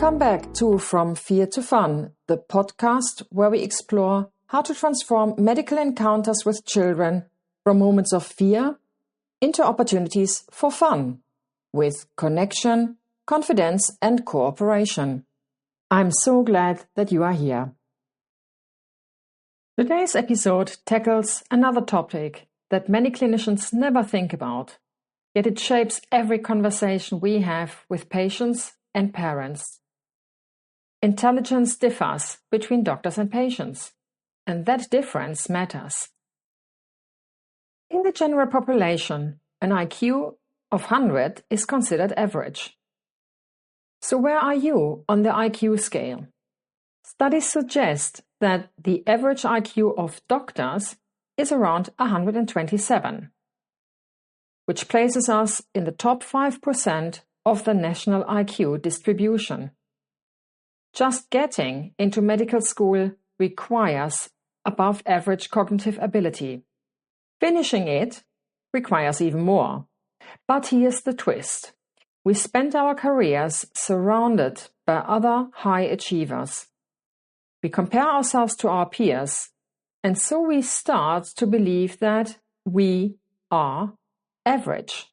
Welcome back to From Fear to Fun, the podcast where we explore how to transform medical encounters with children from moments of fear into opportunities for fun, with connection, confidence, and cooperation. I'm so glad that you are here. Today's episode tackles another topic that many clinicians never think about, yet it shapes every conversation we have with patients and parents. Intelligence differs between doctors and patients, and that difference matters. In the general population, an IQ of 100 is considered average. So where are you on the IQ scale? Studies suggest that the average IQ of doctors is around 127, which places us in the top 5% of the national IQ distribution. Just getting into medical school requires above average cognitive ability. Finishing it requires even more. But here's the twist. We spend our careers surrounded by other high achievers. We compare ourselves to our peers, and so we start to believe that we are average.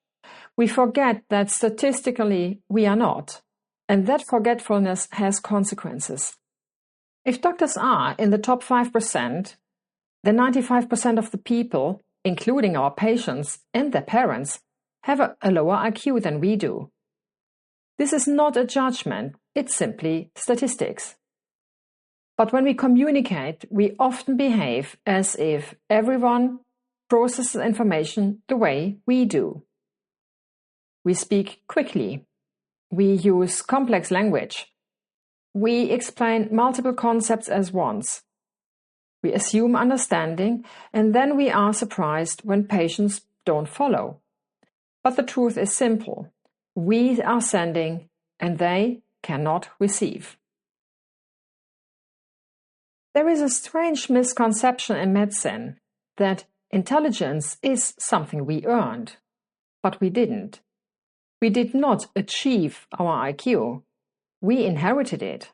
We forget that statistically we are not, and that forgetfulness has consequences. If doctors are in the top 5%, then 95% of the people, including our patients and their parents, have a lower IQ than we do. This is not a judgment, it's simply statistics. But when we communicate, we often behave as if everyone processes information the way we do. We speak quickly. We use complex language. We explain multiple concepts at once. We assume understanding, and then we are surprised when patients don't follow. But the truth is simple. We are sending, and they cannot receive. There is a strange misconception in medicine that intelligence is something we earned, but we didn't. We did not achieve our IQ. We inherited it.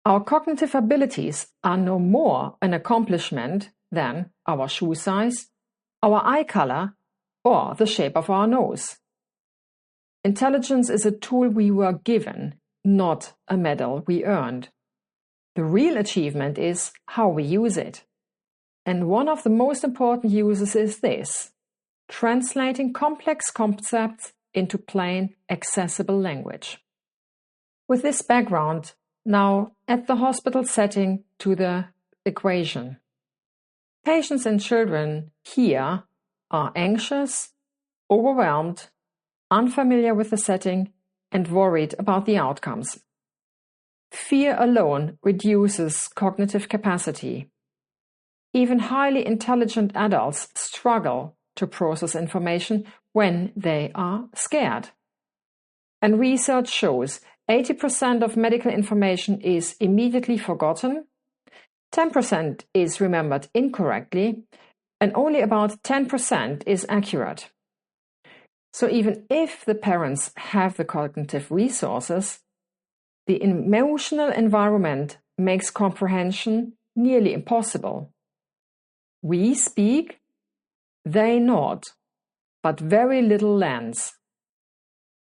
Our cognitive abilities are no more an accomplishment than our shoe size, our eye color, or the shape of our nose. Intelligence is a tool we were given, not a medal we earned. The real achievement is how we use it. And one of the most important uses is this: translating complex concepts into plain, accessible language. With this background, now add the hospital setting to the equation. Patients and children here are anxious, overwhelmed, unfamiliar with the setting, and worried about the outcomes. Fear alone reduces cognitive capacity. Even highly intelligent adults struggle to process information when they are scared. And research shows 80% of medical information is immediately forgotten, 10% is remembered incorrectly, and only about 10% is accurate. So even if the parents have the cognitive resources, the emotional environment makes comprehension nearly impossible. We speak, they nod, but very little lands.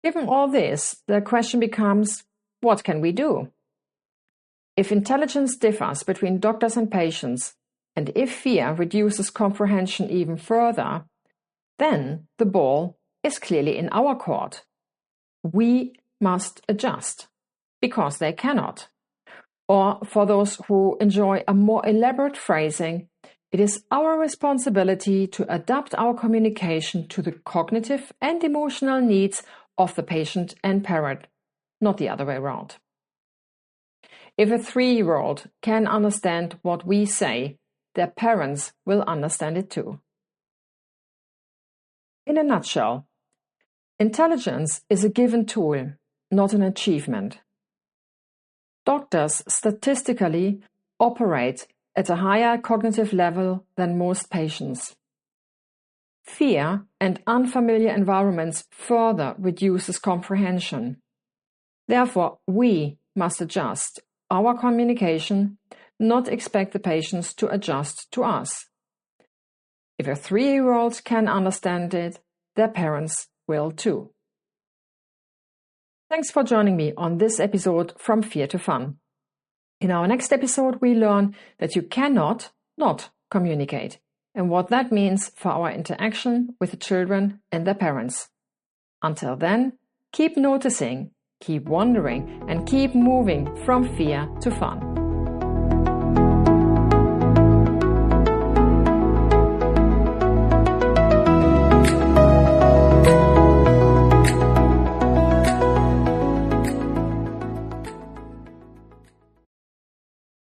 Given all this, the question becomes, what can we do? If intelligence differs between doctors and patients, and if fear reduces comprehension even further, then the ball is clearly in our court. We must adjust, because they cannot. Or for those who enjoy a more elaborate phrasing, it is our responsibility to adapt our communication to the cognitive and emotional needs of the patient and parent, not the other way around. If a 3-year-old can understand what we say, their parents will understand it too. In a nutshell, intelligence is a given tool, not an achievement. Doctors statistically operate at a higher cognitive level than most patients. Fear and unfamiliar environments further reduces comprehension. Therefore, we must adjust our communication, not expect the patients to adjust to us. If a 3-year-old can understand it, their parents will too. Thanks for joining me on this episode From Fear to Fun. In our next episode, we learn that you cannot not communicate and what that means for our interaction with the children and their parents. Until then, keep noticing, keep wondering, and keep moving from fear to fun.